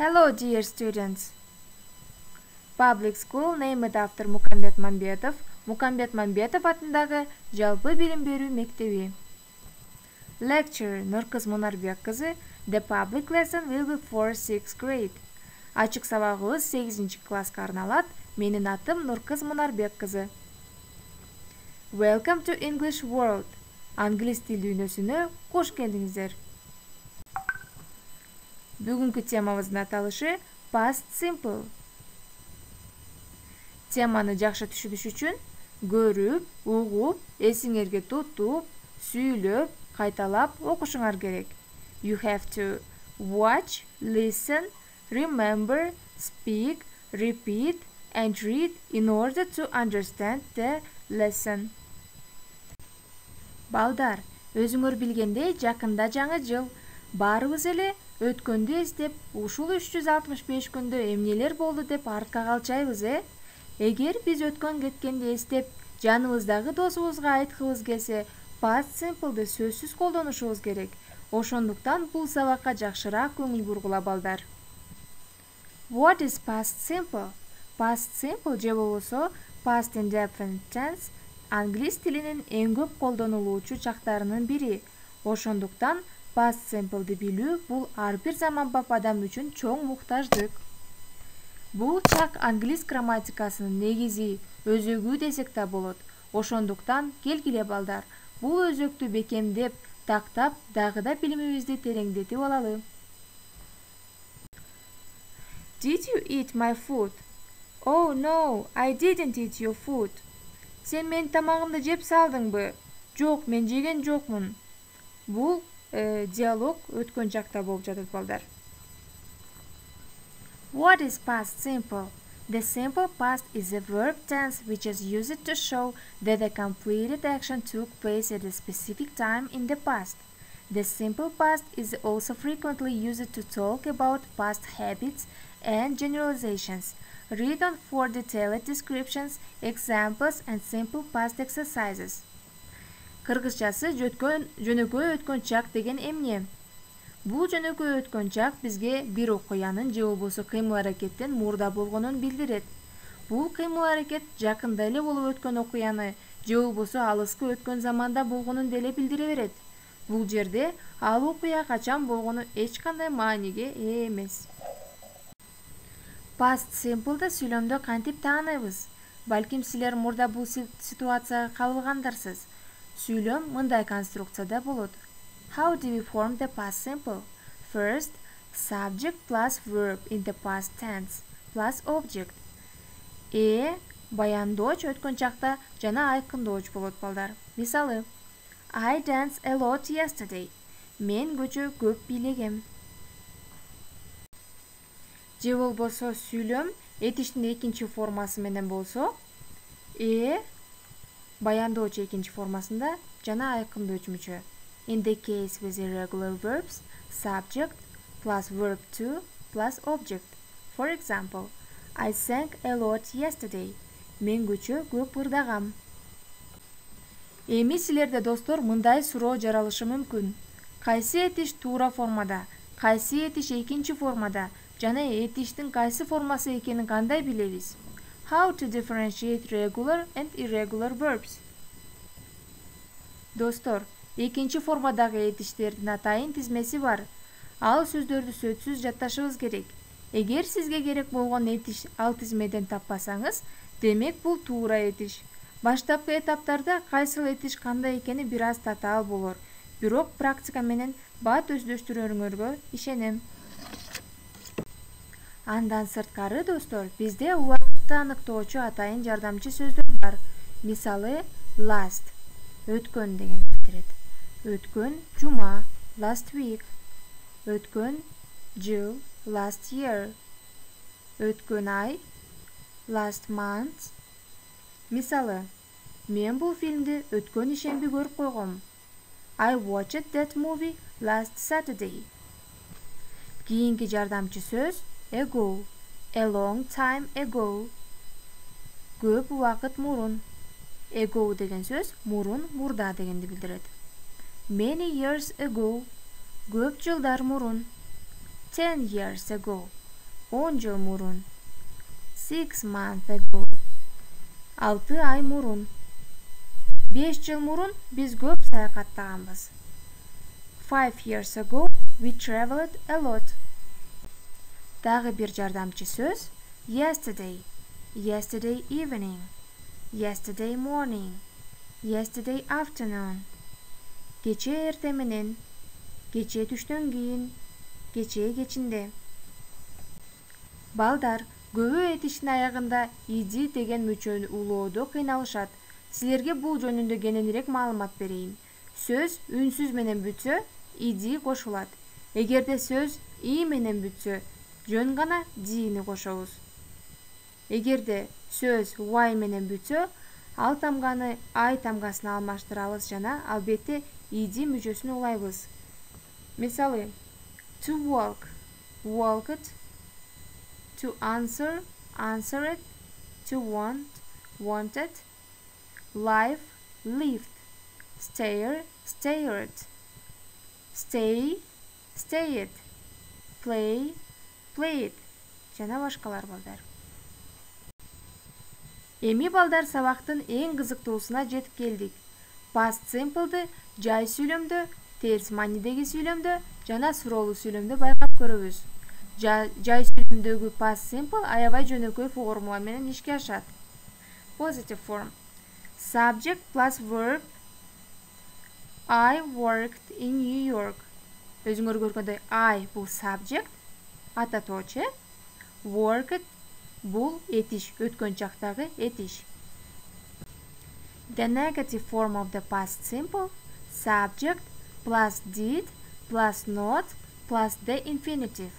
Hello, dear students. Public school named after Mukambet Mambetov, Mukambet Mambetov атындагы жалпы билим берүү мектеби. Lecture Нуркыз Мунарбек кызы. The public lesson will be for 6th grade. Ачык сабагыбыз 8 класска арналат. Менин атым Нуркыз Мунарбек кызы. Welcome to English World. Англис тил дүйнөсүнө кош келдиңиздер. Бүгүнкү темабыздын аталышы Past Simple. Теманы жакшы түшүнүш үчүн көрүп, угуп, эсиңерге тутуп, сүйлөп, кайталап окушуңар керек. You have to watch, listen, remember, speak, repeat and read in order to understand the lesson. Балдар, өзүңөр билгендей жакында жаңы жыл. Баарыбыз эле өткөндү эстеп, ушул 365 күндө эмнелер болду деп артка калчайбыз, Эгер биз өткөн кеткенди эстеп, жаныбыздагы досубузга айткыбыз келсе, past simple'ды сөзсүз колдонушубуз керек. Ошондуктан бул сабакка жакшыраак көңүл бургула балдар. What is past simple? Past simple же болбосо past indefinite tense англис тилинин эң көп колдонулуучу чактарынын бири. Ошондуктан past simple'ды билүү бул ар бир заманбап адам үчүн чоң муктаждык. Бул чак англис грамматикасынын негизи, өзөгү десек да болот. Ошондуктан келгиле балдар, бул өзөктү бекемдеп, тактап, дагы да билимибизди тереңдетип алалы. Did you eat my food? Oh no, I didn't eat your food. Сен менин тамагымды жеп салдыңбы? Жок, мен жеген жокмун. Бул диалог өткөн чакта болуп жатат балдар. What is past simple? The simple past is a verb tense which is used to show that a completed action took place at a specific time in the past. The simple past is also frequently used to talk about past habits and generalizations. Read on for detailed descriptions, examples and simple past exercises. Кыргызчасы жөнөкөй өткөн чак деген эмне? Бул жөнөкөй өткөн чак бизге бир окуянын же болбосо кыймыл-аракеттин мурда болгонун билдирет. Бул кыймыл-аракет жакында эле болуп өткөн окуяны же болбосо алыскы өткөн заманда болгонун деле билдире берет. Бул жерде ал окуя качан болгону эч кандай мааниге ээ эмес. Past simple'ды сүйлөмдө кантип тааныйбыз? Балким силер мурда бул ситуацияга кабылгандарсыз. Сүйлөм мындай конструкцияда болот. How do we form the past simple? First, subject plus verb in the past tense plus object. Баяндооч өткөн чакта жана айкындооч болот балдар. Мисалы, I danced a lot yesterday. Мен көчө көп бийлегем. Же болбосо сүйлөм этиштин экинчи формасы менен болсо, баяндооч экинчи формасында жана айкындооч мүчө. In the case with irregular verbs, subject plus verb to plus object. For example, I sang a lot yesterday. Мен көчө көп ырдагам. Эми силерде достор мындай суроо жаралышы мүмкүн. Кайсы этиш туура формада, кайсы этиш экинчи формада, жана этиштин кайсы формасы экенин кандай билебиз? How to differentiate regular and irregular verbs? Достор, экинчи формадагы этиштердин атайын тизмеси бар. Ал сөздөрдү сөзсүз жатташыбыз керек. Эгер сизге керек болгон этиш ал тизмеден таппасаңыз, демек бул туура этиш. Баштапкы этаптарда кайсыл этиш кандай экени бир аз татаал болор. Бирок практика менен бат өздөштүрүүңөргө ишенем. Андан сырткары достор, бизде убакытты аныктоочу атайын жардамчы сөздөр бар. Мисалы, last өткөн деген билдирет. Өткөн жума, last week. Өткөн жыл, last year. Өткөн ай, last month. Мисалы, мен бул фильмди өткөн ишемби көрүп койгом. I watched that movie last Saturday. Кийинки жардамчы сөз ago, a long time ago. Көп убакыт мурун. Ago деген сөз мурун, мурда дегенди билдирет. Many years ago, көп жылдар мурун. 10 years ago, 10 жыл мурун. 6 months ago. 6 ай мурун. 5 жыл мурун биз көп саякаттаганбыз. 5 years ago we traveled a lot. Дагы бир жардамчы сөз yesterday. Yesterday evening. Yesterday morning. Yesterday afternoon. Кече эрте менен. Кече түштөн кийин. Кече кечинде. Балдар, көбү этиштин аягында иди деген мүчөнү улоодо кыйналышат. Силерге бул жөнүндө кененирээк маалымат берейин. Сөз үнсүз менен бүтсө, иди кошулат. Эгерде сөз и менен бүтсө, жөн гана дини кошобуз. Эгерде сөз y менен бүтсө, ал тамганы ай тамгасына алмаштырабыз жана албетте иди мүчөсүн улайбыз. Мисалы, to walk, walked, to answer, answered, to want, wanted, live, lived, stare, stared, stay, stayed, play, played, жана башкалар балдар. Эми балдар сабактын эң кызыктуусуна жетип келдик. Past simple'ды жай сүйлөмдө, терс маанидеги сүйлөмдө жана суроолуу сүйлөмдө байкап көрөбүз. Жай сүйлөмдөгү past simple аябай жөнөкөй формула менен ишке ашат. Positive form. Subject plus verb. I worked in New York. Өзүңөр көргөндөй I бул subject, ататоочу. Worked бул этиш, өткөн чактагы этиш. The negative form of the past simple. Subject plus did plus not plus the infinitive.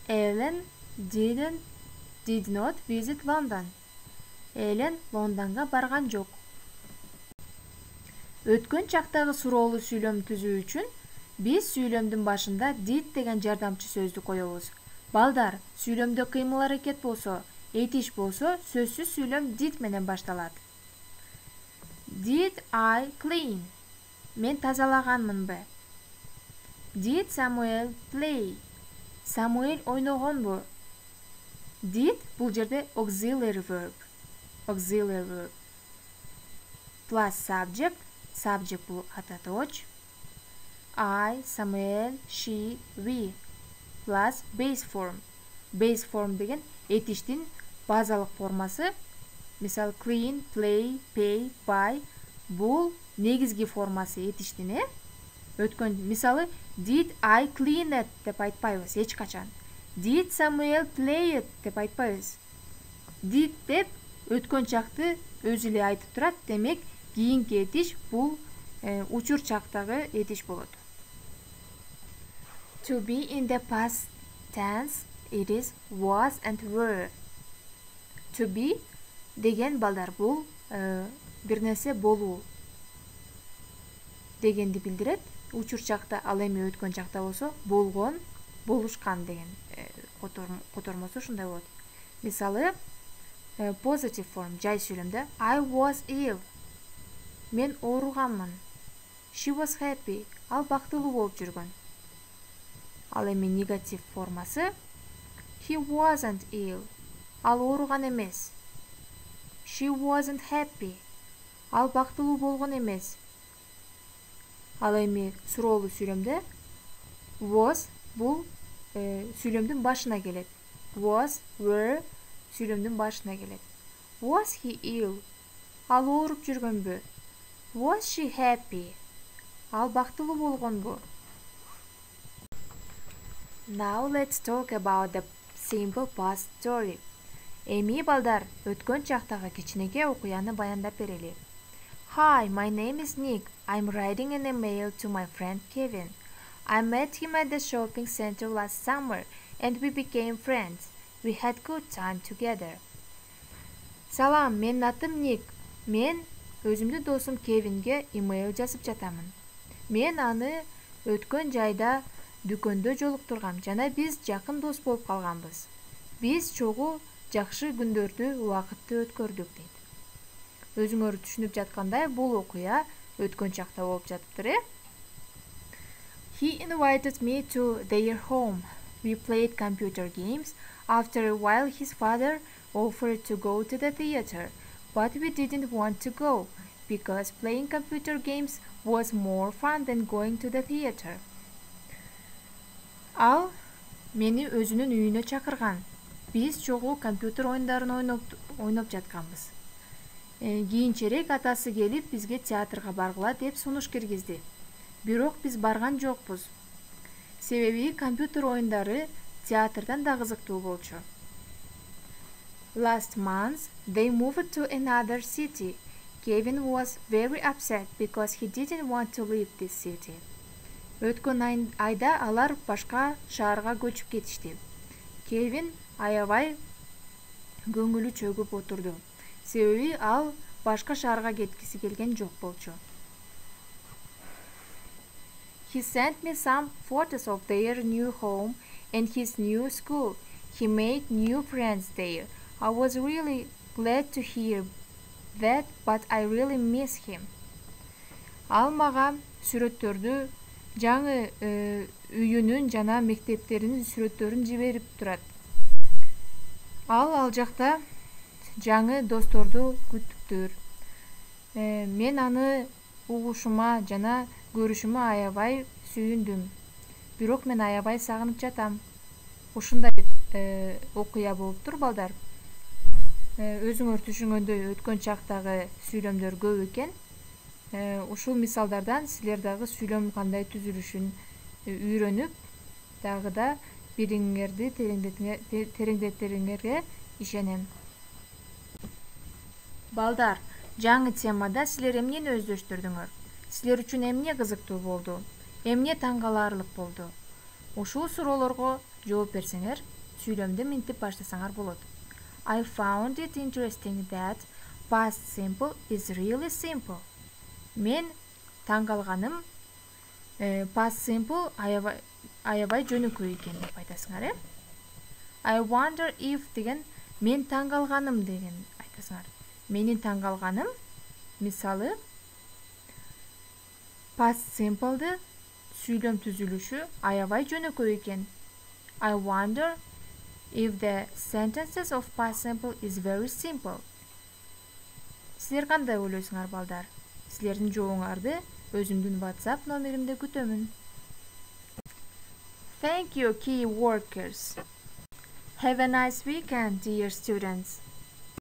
Ellen did not visit London. Ellen Лондонго барган жок. Өткөн чактагы суроолуу сүйлөм түзүү үчүн биз сүйлөмдүн башында did деген жардамчы сөздү коебуз. Балдар, сүйлөмдө кыймыл аракет болсо, этиш болсо, сөзсүз сүйлөм did менен башталат. Did I clean? Мен тазалаганмынбы? Did Samuel play? Самуэль ойногонбу? Did бул жерде auxiliary verb. Auxiliary verb. Plus subject. Subject бул ататооч. I, Samuel, she, we. Plus base form. Base form деген этиштин базалык формасы. Мисал clean, play, pay, buy. Бул негизги формасы этиштин, Өткөн мисалы did I clean it деп айтпайбыз эч качан. Did Samuel play it деп айтпайбыз. Did деп өткөн чакты өзү эле айтып турат. Демек, кийинки этиш бул учур чактагы этиш болот. To be in the past tense, it is was and were. To be деген балдар бул бир нерсе болуу дегенди билдирет. Учур чакта, ал эми өткөн чакта болсо, болгон, болушкан деген котормосу ушундай болот. Мисалы, positive form, жай сүйлөмдө I was ill. Мен ооруганмын. She was happy. Ал бактылуу болуп жүргөн. Ал эми негатив формасы He wasn't ill. Ал ооруган эмес. She wasn't happy. Ал бактылуу болгон эмес. Ал эми суроолуу сүйлөмдө was бул сүйлөмдүн башына келет. Was, were сүйлөмдүн башына келет. Was he ill? Ал ооруп жүргөнбү? Was she happy? Ал бактылуу болгонбу? Now let's talk about the simple past story. Эми балдар, өткөн чактагы кичинекей окуяны баяндап берели. Hi, my name is Nick. I'm writing an email to my friend Kevin. I met him at the shopping center last summer and we became friends. We had good time together. Салам, менин атым Ник. Мен өзүмдүн досум Кевинге имейл жазып жатамын. Мен аны өткөн жайда дүкөндө жолуктургам жана биз жакын дос болуп калганбыз. Биз чогуу жакшы күндөрдү, убакытты өткөрдүк дейт. Өзүңөр түшүнүп жаткандай, бул окуя өткөн чакта болуп жатыптыр, He invited me to their home. We played computer games. After a while, his father offered to go to the theater, but we didn't want to go because playing computer games was more fun than going to the theater. Ал мени өзүнүн үйүнө чакырган. Биз чогуу компьютер оюндарын ойноп жатканбыз. Кийинчерээк атасы келип бизге театрга баргыла деп сунуш киргизди. Бирок биз барган жокпуз. Себеби компьютер оюндары театрдан да кызыктуу болчу. Last month, they moved to another city. Kevin was very upset because he didn't want to leave this city. Өткөн айда алар башка шаарга көчүп кетишти. Кевин аябай көңүлү чөгүп отурду. Себеби ал башка шаарга кеткиси келген жок болчу. He sent me some photos of their new home and his new school. He made new friends there. I was really glad to hear that, but I really miss him. Ал мага сүрөттөрдү, жаңы үйүнүн жана мектептеринин сүрөттөрүн жиберип турат. Ал жакта жаңы досторду күтүптүр. Мен аны угушума жана көрүшүмө аябай сүйүндүм. Бирок мен аябай сагынып жатам. Ушундай окуя болуптур балдар. Өзүңөр түшүнгөндөй өткөн чактагы сүйлөмдөр көп экен. Ушул мисалдардан силер дагы сүйлөм кандай түзүлүшүн үйрөнүп, дагы да бириңерди тереңдетериңерге ишенем. Балдар, жаңы темада силер эмнени өздөштүрдүңөр? Силер үчүн эмне кызыктуу болду? Эмне таң каларлык болду? Ушул суроолорго жооп берсеңер, сүйлөмдү минтип баштасаңар болот. I found it interesting that past simple is really simple. Мен таң калганым past simple аябай жөнөкөй экен деп айтасыңар, I wonder if деген мен таң калганым деген айтасыңар. Менин таң калганым, мисалы, past simple'ды сүйлөм түзүлүшү аябай жөнөкөй экен. I wonder if the sentences of past simple is very simple. Силер кандай ойлойсуңар балдар? Силердин жообуңарды өзүмдүн WhatsApp номеримде күтөмүн. Thank you, key workers. Have a nice weekend, dear students.